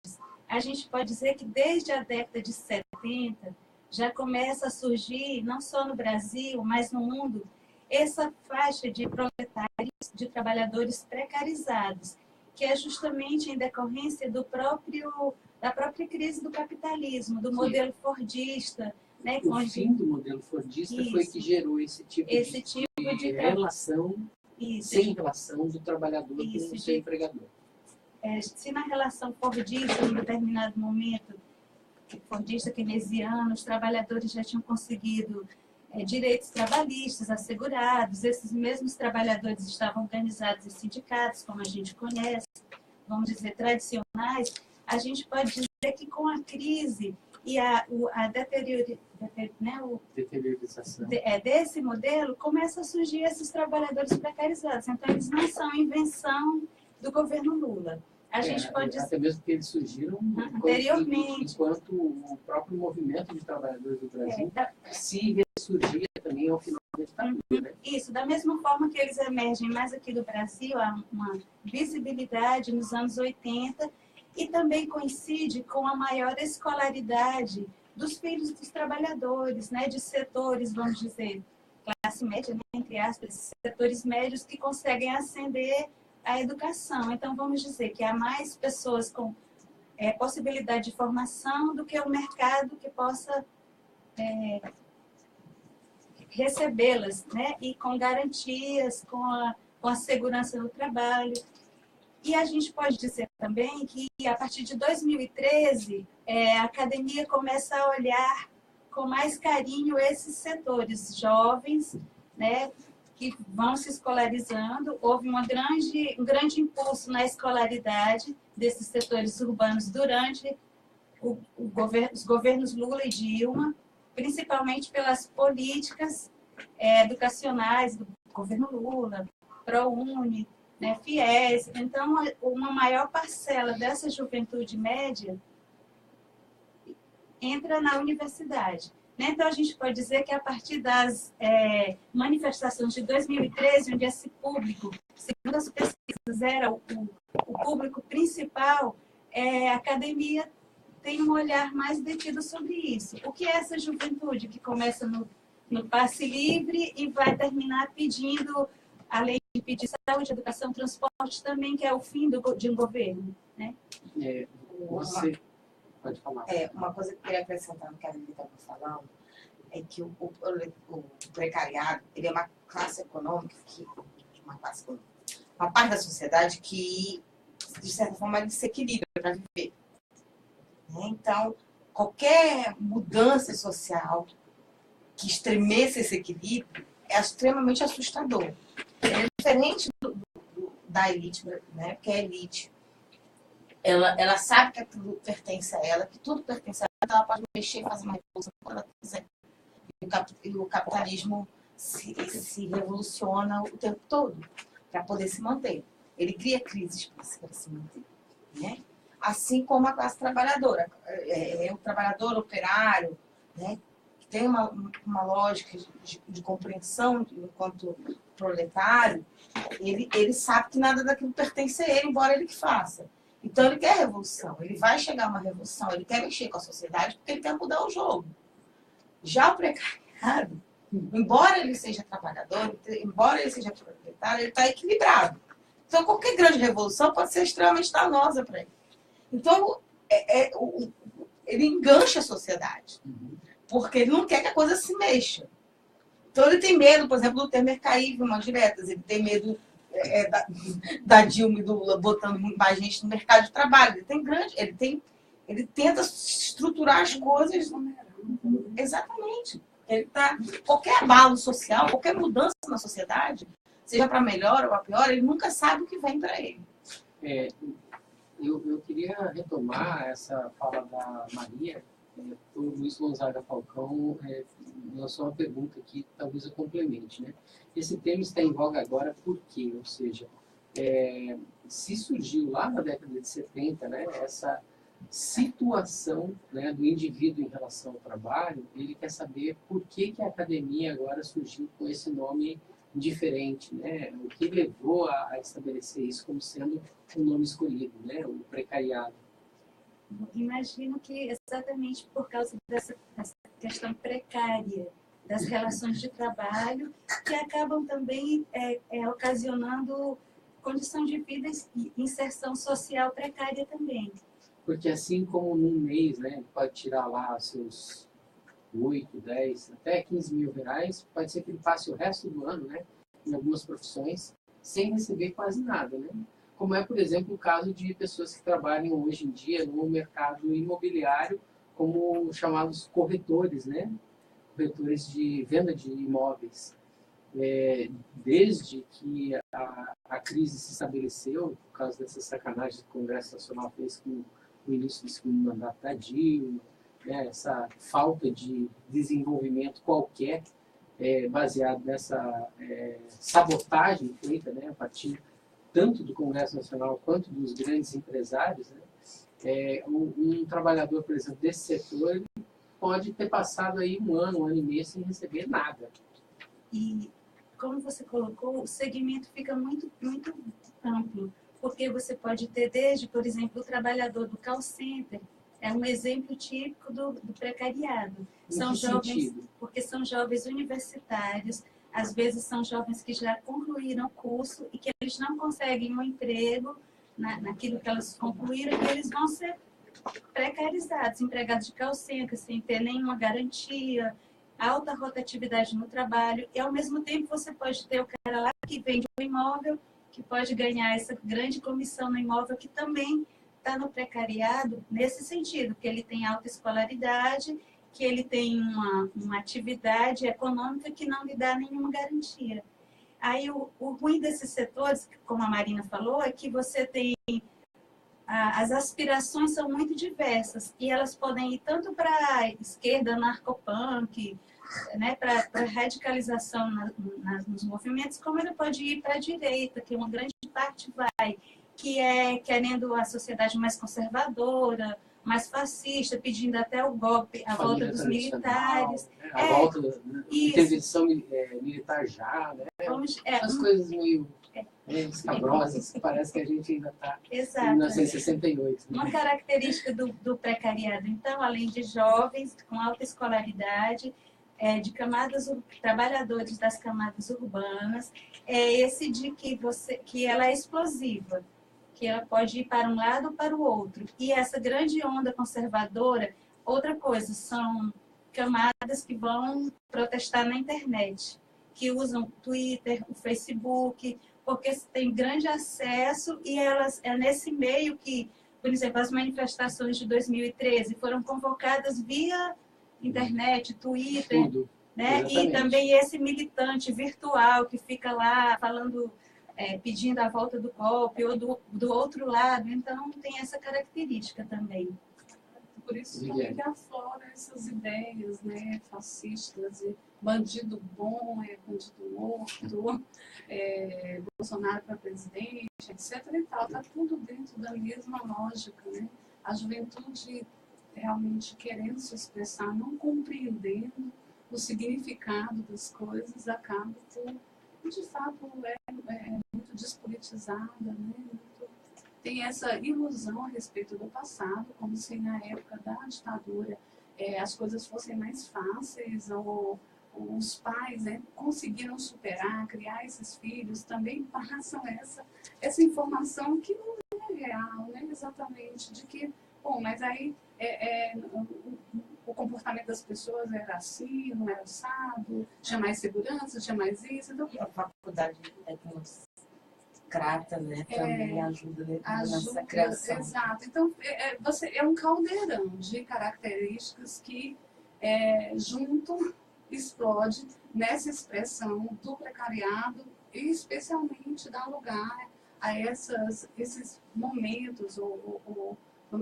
a gente pode dizer que desde a década de 70 já começa a surgir, não só no Brasil, mas no mundo, essa faixa de proletários, de trabalhadores precarizados, que é justamente em decorrência da própria crise do capitalismo, do modelo fordista. Né, o fim do modelo fordista foi que gerou esse tipo de relação, sem relação do trabalhador com o seu empregador. Se na relação fordista, em determinado momento, fordista keynesiano, os trabalhadores já tinham conseguido direitos trabalhistas assegurados, esses mesmos trabalhadores estavam organizados em sindicatos, como a gente conhece, vamos dizer, tradicionais, a gente pode dizer que com a crise e a deteriorização desse modelo, começa a surgir esses trabalhadores precarizados. Então, eles não são invenção do governo Lula. A gente pode dizer... Até mesmo que eles surgiram anteriormente. Enquanto o próprio movimento de trabalhadores do Brasil se ressurgia também ao final da ditadura. Né? Isso, da mesma forma que eles emergem mais aqui do Brasil, há uma visibilidade nos anos 80, e também coincide com a maior escolaridade dos filhos dos trabalhadores, né, de setores, vamos dizer, classe média, né, entre aspas, setores médios que conseguem ascender à educação. Então, vamos dizer que há mais pessoas com possibilidade de formação do que o mercado que possa recebê-las, né, e com garantias, com a segurança no trabalho. E a gente pode dizer também que, a partir de 2013, a academia começa a olhar com mais carinho esses setores jovens, né, que vão se escolarizando. Houve um grande impulso na escolaridade desses setores urbanos durante os governos Lula e Dilma, principalmente pelas políticas educacionais do governo Lula, ProUni, né, FIES. Então, uma maior parcela dessa juventude média entra na universidade. Né? Então, a gente pode dizer que a partir das manifestações de 2013, onde esse público, segundo as pesquisas, era o público principal, a academia tem um olhar mais detido sobre isso. O que é essa juventude que começa no passe livre e vai terminar pedindo, além de pedir saúde, educação, transporte, também, que é o fim de um governo? Né? Você pode falar. Uma coisa que eu queria acrescentar no que a Vivi estava falando é que o precariado, ele é uma classe econômica, uma parte da sociedade que, de certa forma, ele se equilibra para viver. Então, qualquer mudança social que estremeça esse equilíbrio é extremamente assustador. É diferente da elite, né? Porque a elite, ela sabe que tudo pertence a ela, que tudo pertence a ela, então ela pode mexer e fazer uma revolução quando ela quiser. E o capitalismo se revoluciona o tempo todo para poder se manter. Ele cria crises para se manter. Né? Assim como a classe trabalhadora. O trabalhador operário, né? Que tem uma lógica de compreensão enquanto proletário, ele sabe que nada daquilo pertence a ele, embora ele que faça. Então, ele quer revolução, ele vai chegar a uma revolução, ele quer mexer com a sociedade porque ele quer mudar o jogo. Já o precariado, embora ele seja trabalhador, embora ele seja proletário, ele está equilibrado. Então, qualquer grande revolução pode ser extremamente danosa para ele. Então, ele engancha a sociedade, porque ele não quer que a coisa se mexa. Então, ele tem medo, por exemplo, do Temer cair em mãos diretas, ele tem medo da Dilma e do Lula botando mais gente no mercado de trabalho. Ele tenta estruturar as coisas. Exatamente. Qualquer abalo social, qualquer mudança na sociedade, seja para melhor ou para pior, ele nunca sabe o que vem para ele. Eu queria retomar essa fala da Maria. O Luiz Gonzaga Falcão lançou uma pergunta que talvez eu complemente. Né? Esse tema está em voga agora por quê? Ou seja, se surgiu lá na década de 70, né, essa situação, né, do indivíduo em relação ao trabalho, ele quer saber por que a academia agora surgiu com esse nome diferente, né? O que levou a estabelecer isso como sendo um nome escolhido, né? O precariado. Imagino que exatamente por causa dessa questão precária das relações de trabalho, que acabam também ocasionando condição de vida e inserção social precária também. Porque assim como num mês, né, pode tirar lá seus 8, 10, até 15 mil reais, pode ser que ele passe o resto do ano, né, em algumas profissões, sem receber quase nada, né? Como é, por exemplo, o caso de pessoas que trabalham hoje em dia no mercado imobiliário como chamados corretores, né? Corretores de venda de imóveis. Desde que a crise se estabeleceu, por causa dessas sacanagens que o Congresso Nacional fez com o início do segundo mandato da Dilma, né? Essa falta de desenvolvimento qualquer baseado nessa sabotagem feita, né, a partir tanto do Congresso Nacional quanto dos grandes empresários, né? Um trabalhador, por exemplo, desse setor, ele pode ter passado aí um ano e meio sem receber nada. E, como você colocou, o segmento fica muito, muito amplo, porque você pode ter desde, por exemplo, o trabalhador do call center, é um exemplo típico do precariado. São jovens, porque são jovens universitários, às vezes são jovens que já concluíram o curso e que eles não conseguem um emprego naquilo que elas concluíram, e eles vão ser precarizados, empregados de call center, sem ter nenhuma garantia, alta rotatividade no trabalho, e ao mesmo tempo você pode ter o cara lá que vende um imóvel, que pode ganhar essa grande comissão no imóvel, que também está no precariado nesse sentido, que ele tem alta escolaridade, que ele tem uma atividade econômica que não lhe dá nenhuma garantia. Aí o ruim desses setores, como a Marina falou, é que você tem... As aspirações são muito diversas e elas podem ir tanto para a esquerda narcopunk, né, para radicalização nos movimentos, como ele pode ir para a direita, que uma grande parte vai, que é querendo a sociedade mais conservadora, mais fascista, pedindo até o golpe, a volta dos militares. Né? A volta da intervenção militar já, né? As coisas meio escabrosas, parece que a gente ainda está em 1968. Né? Uma característica do precariado, então, além de jovens com alta escolaridade, de trabalhadores das camadas urbanas, é esse de que ela é explosiva, que ela pode ir para um lado ou para o outro. E essa grande onda conservadora, outra coisa, são camadas que vão protestar na internet, que usam o Twitter, o Facebook, porque tem grande acesso e é nesse meio que, por exemplo, as manifestações de 2013 foram convocadas via internet, Twitter, Tudo. né? E também esse militante virtual que fica lá falando, pedindo a volta do golpe, ou do outro lado. Então, tem essa característica também. Por isso também que aflora essas ideias, né, fascistas, e bandido bom é bandido morto, Bolsonaro para presidente, etc. e tal. Está tudo dentro da mesma lógica, né? A juventude realmente querendo se expressar, não compreendendo o significado das coisas, acaba por, de fato, muito despolitizada, né? Tem essa ilusão a respeito do passado, como se na época da ditadura as coisas fossem mais fáceis, ou os pais, né, conseguiram superar, criar esses filhos, também passam essa informação que não é real, né, exatamente, de que, bom, mas aí o comportamento das pessoas era assim, não era assado, tinha mais segurança, tinha mais isso. Então, a faculdade democrata, né, também ajuda nessa criação. Exato. Então, é um caldeirão de características que junto explode nessa expressão do precariado e especialmente dá lugar a esses momentos ou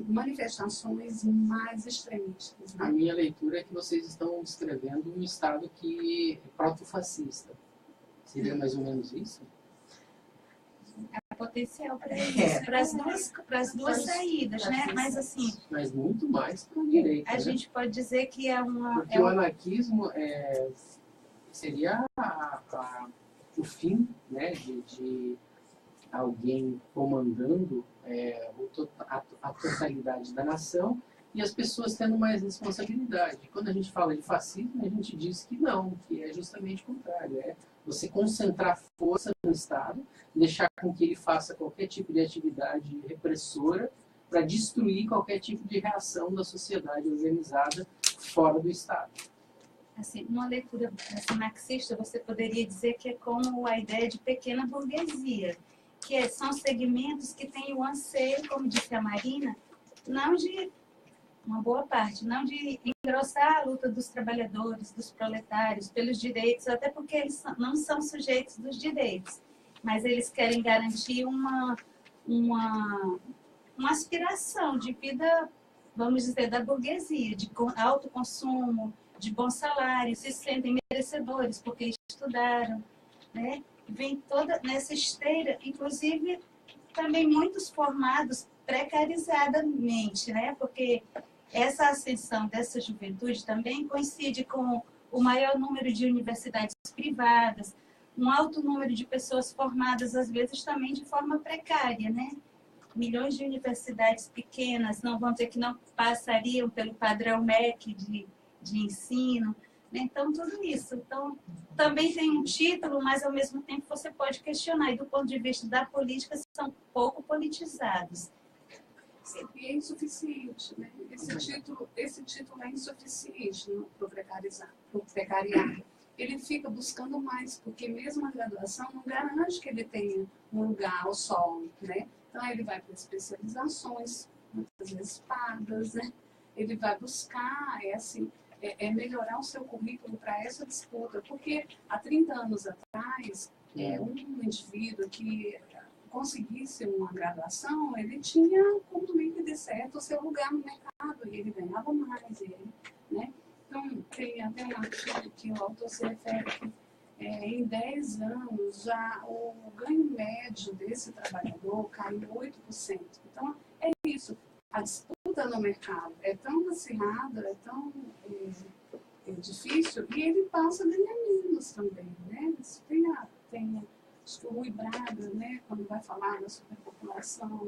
manifestações mais extremistas. Né? A minha leitura é que vocês estão descrevendo um Estado que é protofascista. Seria mais ou menos isso? Há potencial para isso, para as duas saídas, né? Mas assim... Mas muito mais para a direita. A gente pode dizer que é uma... Porque o anarquismo seria o fim, né, de alguém comandando a totalidade da nação e as pessoas tendo mais responsabilidade. Quando a gente fala de fascismo, a gente diz que não, que é justamente o contrário. É você concentrar força no Estado, deixar com que ele faça qualquer tipo de atividade repressora para destruir qualquer tipo de reação da sociedade organizada fora do Estado. Assim, numa leitura marxista, você poderia dizer que é como a ideia de pequena burguesia, que são segmentos que têm o anseio, como disse a Marina, não de uma boa parte, não de engrossar a luta dos trabalhadores, dos proletários, pelos direitos, até porque eles não são sujeitos dos direitos, mas eles querem garantir uma aspiração de vida, vamos dizer, da burguesia, de alto consumo, de bom salário, se sentem merecedores porque estudaram, né? Vem toda nessa esteira, inclusive também muitos formados precarizadamente, né? Porque essa ascensão dessa juventude também coincide com o maior número de universidades privadas, um alto número de pessoas formadas, às vezes, também de forma precária, né? Milhões de universidades pequenas, não vão dizer que não passariam pelo padrão MEC de ensino, né? Então, tudo isso. Então, também tem um título, mas, ao mesmo tempo, você pode questionar, e do ponto de vista da política, são pouco politizados. E é insuficiente, né? Esse título é insuficiente para o precariado. Ele fica buscando mais, porque mesmo a graduação não garante que ele tenha um lugar ao sol, né? Então, ele vai para especializações, muitas vezes pagas, né? Ele vai buscar, melhorar o seu currículo para essa disputa, porque há 30 anos atrás, um indivíduo que conseguisse uma graduação, ele tinha como meio que de certo o seu lugar no mercado, e ele ganhava mais, né? Então, tem tem um artigo que o autor se refere que em 10 anos já o ganho médio desse trabalhador caiu 8%. Então, é isso. A disputa no mercado é tão acirrada, é tão difícil, e ele passa a ganhar menos também, né? Isso acho que o Rui Braga, né, quando vai falar da superpopulação,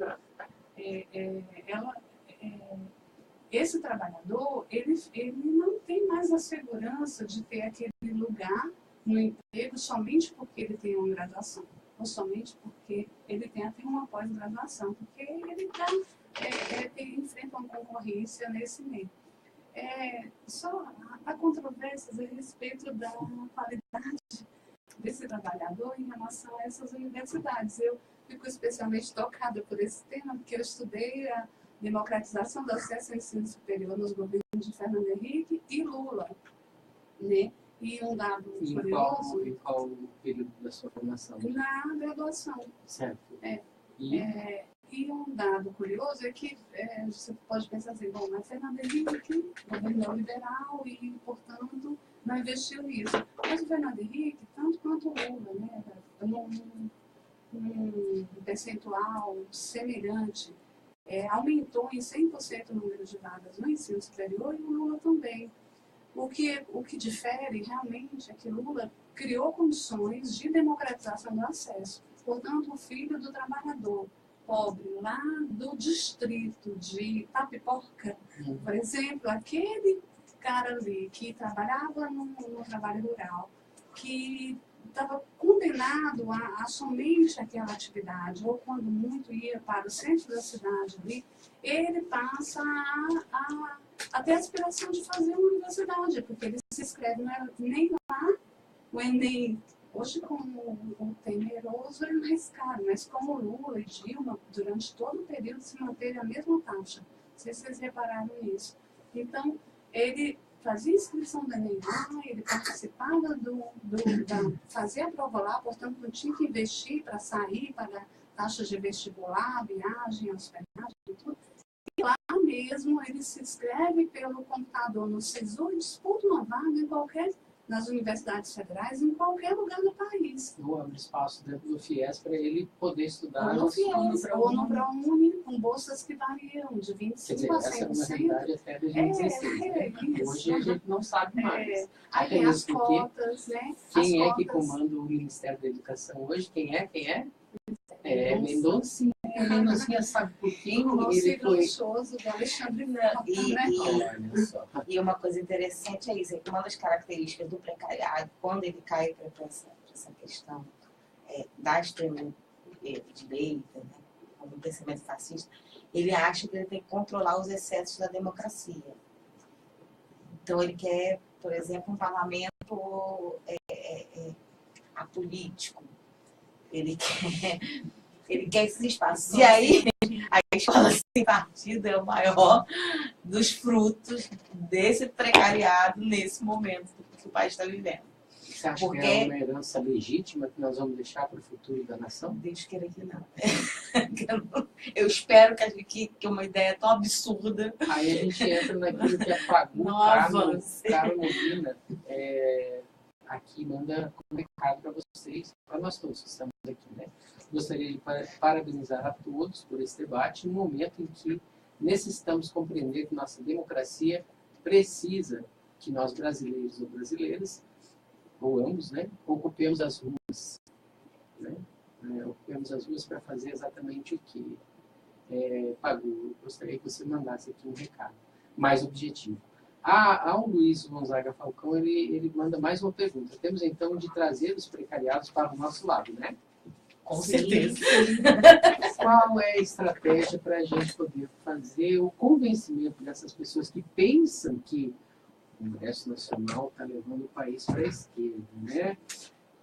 esse trabalhador, ele não tem mais a segurança de ter aquele lugar no emprego somente porque ele tem uma graduação, ou somente porque ele tem até uma pós-graduação, porque ele enfrenta uma concorrência nesse meio. Só há controvérsias a respeito da qualidade desse trabalhador em relação a essas universidades. Eu fico especialmente tocada por esse tema, porque eu estudei a democratização do acesso ao ensino superior nos governos de Fernando Henrique e Lula, né? E um dado curioso... Em qual período da sua formação? Na graduação. Certo. E um dado curioso é que você pode pensar assim, bom, mas Fernando Henrique, governo liberal e, portanto, não investiu nisso. Mas o Fernando Henrique, tanto quanto o Lula, né, num percentual semelhante, aumentou em 100% o número de vagas no ensino superior e o Lula também. O que difere realmente é que Lula criou condições de democratização do acesso. Portanto, o filho do trabalhador pobre lá do distrito de Itapipoca, por exemplo, aquele cara ali que trabalhava no trabalho rural, que estava condenado a somente aquela atividade, ou quando muito ia para o centro da cidade ali, ele passa a ter a aspiração de fazer uma universidade, porque ele se inscreve nem lá, o Enem. Hoje, como o temeroso é mais caro, mas como Lula e Dilma, durante todo o período, se manteve a mesma taxa. Não sei se vocês repararam nisso. Então, ele fazia inscrição do Enem lá, ele participava fazia a prova lá, portanto, não tinha que investir para sair, pagar taxas de vestibular, viagem, hospedagem e tudo. E lá mesmo, ele se inscreve pelo computador no SISU e disputa uma vaga nas universidades federais, em qualquer lugar do país. Ou abre espaço dentro do FIES para ele poder estudar. Ou no FIES, ou no ProUni, com bolsas que variam de 25% a 100%. Essa é uma realidade até 2016. Hoje a gente não sabe mais. Aí as cotas, né? Quem é que comanda o Ministério da Educação hoje? Quem é? Mendonça. Mendonça sabe por quem ele foi. Luxuoso do Alexandre Neto, né? E uma coisa interessante é isso, é que uma das características do precariado, quando ele cai para essa questão da extrema-direita, né, como um pensamento fascista, ele acha que ele tem que controlar os excessos da democracia. Então ele quer, por exemplo, um parlamento apolítico. Ele quer esses espaços. E aí, a escola sem partido é o maior dos frutos desse precariado nesse momento que o país está vivendo. Você acha que é uma herança legítima que nós vamos deixar para o futuro da nação? Deus queira que não. Eu espero que uma ideia tão absurda. Aí a gente entra naquilo que apagou o Carlos Molina. Aqui manda um recado para vocês, para nós todos que estamos aqui, né? Gostaria de parabenizar a todos por esse debate, num momento em que necessitamos compreender que nossa democracia precisa que nós brasileiros ou brasileiras, ou ambos, né, ocupemos as ruas, né? Ocupemos as ruas para fazer exatamente o que pagou. Gostaria que você mandasse aqui um recado mais objetivo. Ao Luiz Gonzaga Falcão, ele manda mais uma pergunta. Temos então de trazer os precariados para o nosso lado, né? Com certeza. Qual é a estratégia para a gente poder fazer o convencimento dessas pessoas que pensam que o Congresso Nacional está levando o país para a esquerda, né?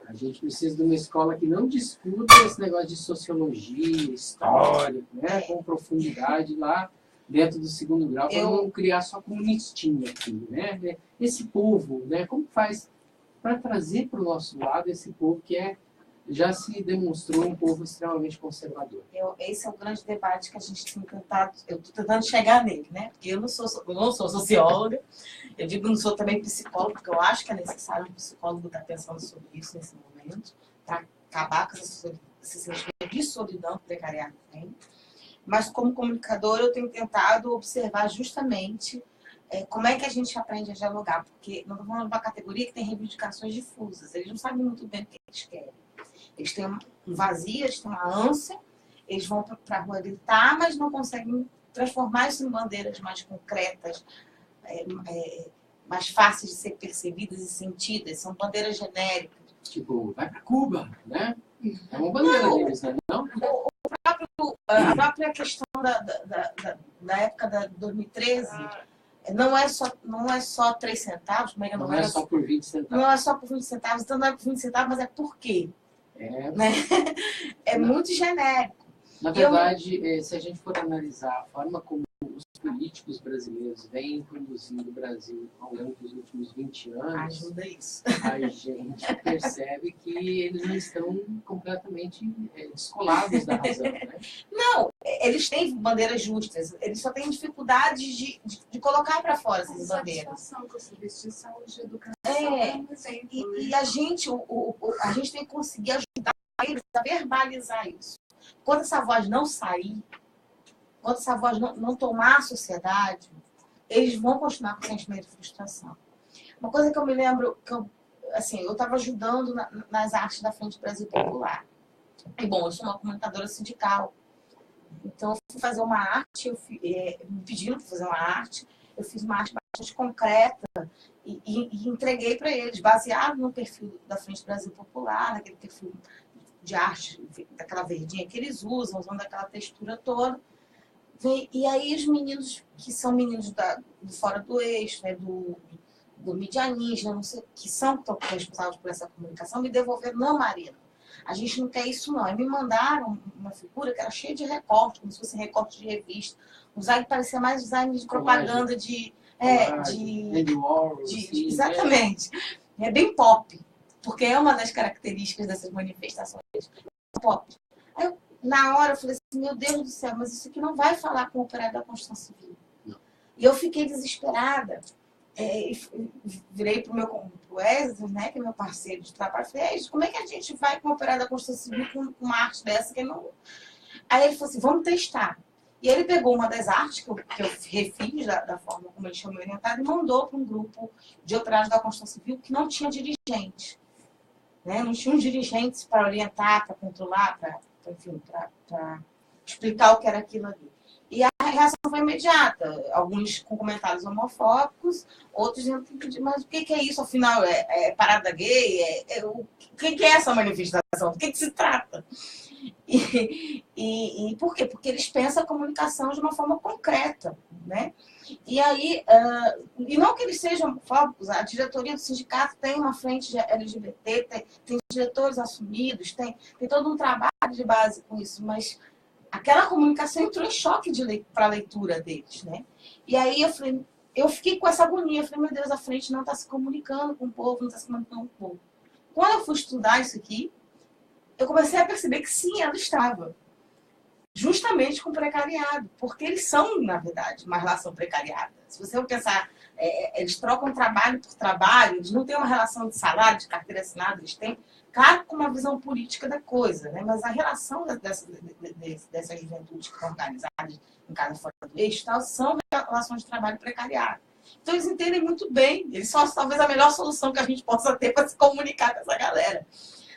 A gente precisa de uma escola que não discuta esse negócio de sociologia, história, né? Com profundidade lá dentro do segundo grau, para não criar só comunistinha aqui, né? Esse povo, né? Como faz para trazer para o nosso lado esse povo que é já se demonstrou um povo extremamente conservador. Esse é o grande debate que a gente tem tentado, eu estou tentando chegar nele, né? Porque eu não sou socióloga, eu digo não sou também psicóloga, porque eu acho que é necessário um psicólogo estar pensando sobre isso nesse momento, para acabar com esse sentimento de solidão que o precariado tem. Mas como comunicadora eu tenho tentado observar justamente como é que a gente aprende a dialogar, porque nós estamos falando de uma categoria que tem reivindicações difusas, eles não sabem muito bem o que eles querem. Eles têm um vazio, eles têm uma ânsia, eles vão para a rua gritar, mas não conseguem transformar isso em bandeiras mais concretas, mais fáceis de ser percebidas e sentidas. São bandeiras genéricas. Tipo, vai para Cuba, né? É uma bandeira deles, né? Não? A própria questão da época de 2013 não é só 3 centavos, Não é só por 20 centavos. Não é só por 20 centavos, então não é por 20 centavos, mas é por quê? Né? É muito genérico. Na verdade, se a gente for analisar a forma como os políticos brasileiros vêm conduzindo o Brasil ao longo dos últimos 20 anos, ajuda isso. A gente percebe que eles não estão completamente descolados da razão, né? Não, eles têm bandeiras justas, eles só têm dificuldade de colocar para fora essas bandeiras. Substituição de educação. E a gente tem que conseguir ajudar eles a verbalizar isso. Quando essa voz não sair, quando essa voz não tomar a sociedade, eles vão continuar com o sentimento de frustração. Uma coisa que eu me lembro, eu estava ajudando nas artes da Frente Brasil Popular. E, bom, eu sou uma comunicadora sindical. Então, eu fui fazer uma arte, me pediram para fazer uma arte, eu fiz uma arte bastante concreta e entreguei para eles, baseado no perfil da Frente Brasil Popular, naquele perfil de arte, daquela verdinha que eles usam, usando aquela textura toda. E aí os meninos, que são meninos do fora do eixo, né, do medianismo, não sei, que são responsáveis por essa comunicação, me devolveram, não, Marina, a gente não quer isso não. E me mandaram uma figura que era cheia de recorte, como se fosse recorte de revista. Um design que parecia mais design de propaganda exatamente. É bem pop, porque é uma das características dessas manifestações. Pop. Aí na hora eu falei assim, meu Deus do céu, mas isso aqui não vai falar com o operário da construção civil. Não. E eu fiquei desesperada. Virei para o Wesley, né, que é meu parceiro de trabalho, falei, como é que a gente vai com o operário da construção civil com uma arte dessa que não... Aí ele falou assim, vamos testar. E ele pegou uma das artes que eu refiz da forma como ele tinha me orientado e mandou para um grupo de operários da construção civil que não tinha dirigente. Né? Não tinham dirigentes para orientar, para controlar, para explicar o que era aquilo ali. E a reação foi imediata. Alguns com comentários homofóbicos, outros dizendo, mas o que é isso? Afinal, é parada gay? O que é essa manifestação? Do que se trata? E por quê? Porque eles pensam a comunicação de uma forma concreta, né? E aí, e não que eles sejam homofóbicos, a diretoria do sindicato tem uma frente LGBT, tem diretores assumidos, tem todo um trabalho de base com isso, mas aquela comunicação entrou em choque para a leitura deles, né? E aí eu fiquei com essa agonia, eu falei, meu Deus, a frente não está se comunicando com o povo, não está se comunicando com o povo. Quando eu fui estudar isso aqui, eu comecei a perceber que sim, ela estava. Justamente com o precariado, porque eles são, na verdade, uma relação precariada. Se você for pensar, eles trocam trabalho por trabalho, eles não têm uma relação de salário, de carteira assinada, eles têm, claro, com uma visão política da coisa, né? Mas a relação dessa juventude que estão organizadas em casa fora do eixo, tal, são relações de trabalho precariado. Então, eles entendem muito bem, eles são talvez a melhor solução que a gente possa ter para se comunicar com essa galera.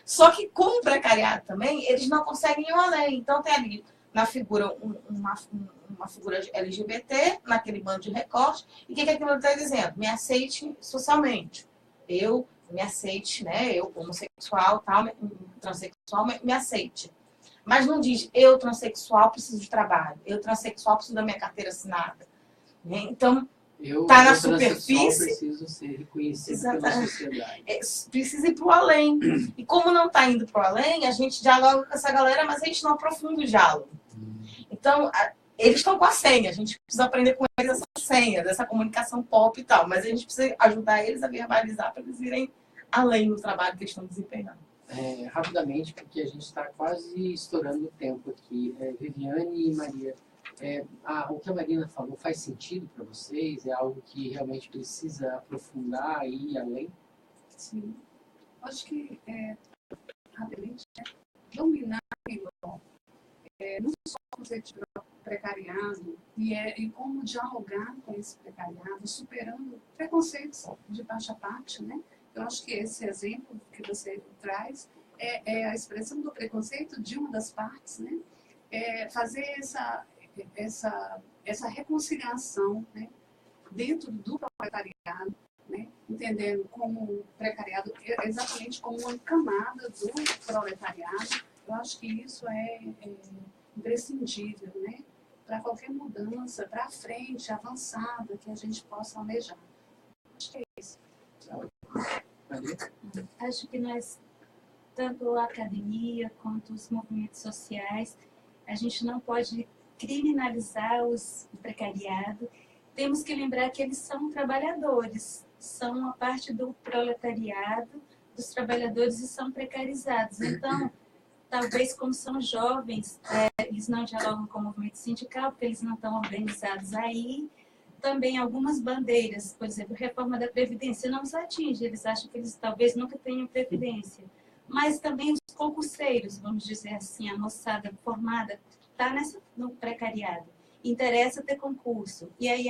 Só que, com o precariado também, eles não conseguem ir além. Então, tem ali na figura uma figura LGBT, naquele bando de recorte, e o que aquilo está dizendo? Me aceite socialmente. Eu me aceite, né? Eu, homossexual, tal, transexual, me aceite. Mas não diz, eu, transexual, preciso de trabalho. Eu, transexual, preciso da minha carteira assinada. Né? Então, está na superfície. Preciso ser reconhecido pela sociedade. Precisa ir para o além. E como não está indo para o além, a gente dialoga com essa galera, mas a gente não aprofunda o diálogo. Então, eles estão com a senha. A gente precisa aprender com eles essa senha, dessa comunicação pop e tal. Mas a gente precisa ajudar eles a verbalizar para eles irem além do trabalho que eles estão desempenhando. rapidamente, porque a gente está quase estourando o tempo aqui. Viviane e Maria, o que a Marina falou faz sentido para vocês? É algo que realmente precisa aprofundar e ir além? Sim. Acho que, rapidamente, dominar não só o conceito de precariado, e como dialogar com esse precariado, superando preconceitos de parte a parte, né? Eu acho que esse exemplo que você traz é a expressão do preconceito de uma das partes, né? Fazer essa reconciliação, né? Dentro do proletariado, né? Entendendo como o precariado exatamente como uma camada do proletariado. Eu acho que isso é imprescindível, né? Para qualquer mudança, para frente, avançada, que a gente possa almejar. Acho que é isso. Acho que nós, tanto a academia quanto os movimentos sociais, a gente não pode criminalizar o precariado. Temos que lembrar que eles são trabalhadores, são uma parte do proletariado, dos trabalhadores, e são precarizados. Então, talvez como são jovens, eles não dialogam com o movimento sindical, porque eles não estão organizados aí. Também algumas bandeiras, por exemplo, reforma da Previdência, não os atinge, eles acham que eles talvez nunca tenham Previdência. Mas também os concurseiros, vamos dizer assim, a moçada formada, está no precariado. Interessa ter concurso. E aí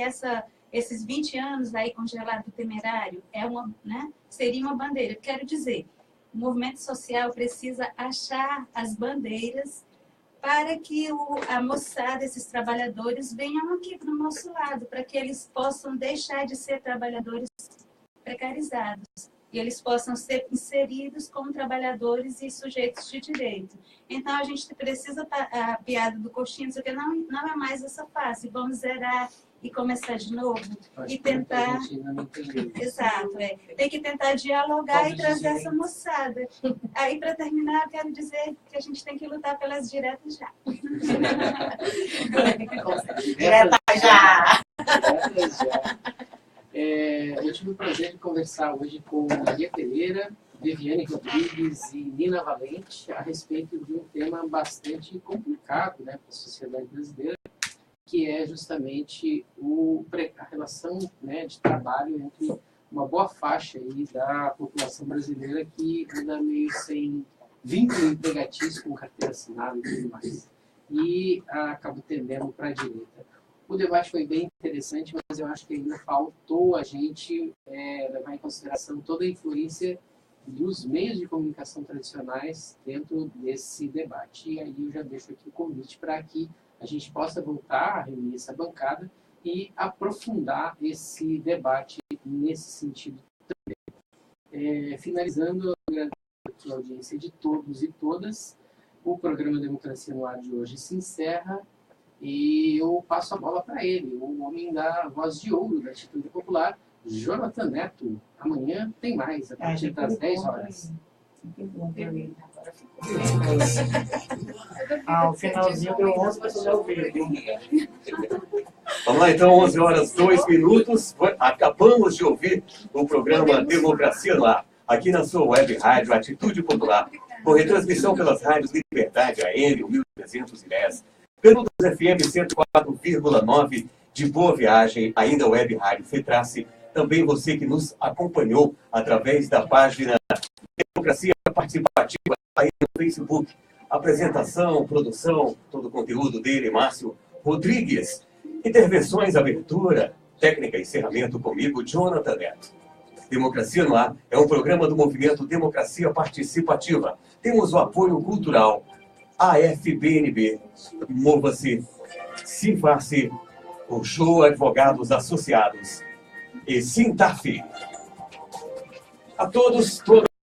esses 20 anos aí congelado temerário seria uma bandeira. Quero dizer, o movimento social precisa achar as bandeiras para que a moçada, esses trabalhadores, venham aqui para o nosso lado, para que eles possam deixar de ser trabalhadores precarizados e eles possam ser inseridos como trabalhadores e sujeitos de direito. Então, a gente precisa, a piada do coxinha, porque não é mais essa fase, vamos zerar e começar de novo e tentar... Exato, tem que tentar dialogar e trazer essa moçada. Aí, para terminar, eu quero dizer que a gente tem que lutar pelas diretas já. Direta já! Eu tive o prazer de conversar hoje com Maria Pereira, Viviane Rodrigues e Nina Valente a respeito de um tema bastante complicado, né, para a sociedade brasileira, que é justamente a relação, né, de trabalho entre uma boa faixa aí da população brasileira que anda meio sem vínculo empregatício com carteira assinada e tudo mais. E acaba tendendo para a direita. O debate foi bem interessante, mas eu acho que ainda faltou a gente levar em consideração toda a influência dos meios de comunicação tradicionais dentro desse debate. E aí eu já deixo aqui o convite para que a gente possa voltar a reunir essa bancada e aprofundar esse debate nesse sentido também. Finalizando, agradeço aqui a audiência de todos e todas. O programa Democracia no Ar de hoje se encerra e eu passo a bola para ele, o homem da voz de ouro da Atitude Popular, Jonathan Neto. Amanhã tem mais, a partir das 10 horas. O finalzinho deu 11 para você ouvir. Vamos lá, então, 11 horas 2 minutos. Acabamos de ouvir o programa Democracia no Ar, aqui na sua web rádio Atitude Popular, com retransmissão pelas rádios Liberdade AM 1310, Canudos FM 104,9 de Boa Viagem, ainda web rádio FETRACE. Também você que nos acompanhou através da página Democracia Participativa aí no Facebook. Apresentação, produção, todo o conteúdo dele, Márcio Rodrigues. Intervenções, abertura, técnica e encerramento comigo, Jonathan Neto. Democracia no Ar é um programa do movimento Democracia Participativa. Temos o apoio cultural AFBNB, Mova-se, Sinfarce, o Show Advogados Associados e Sintaf. A todos, todas.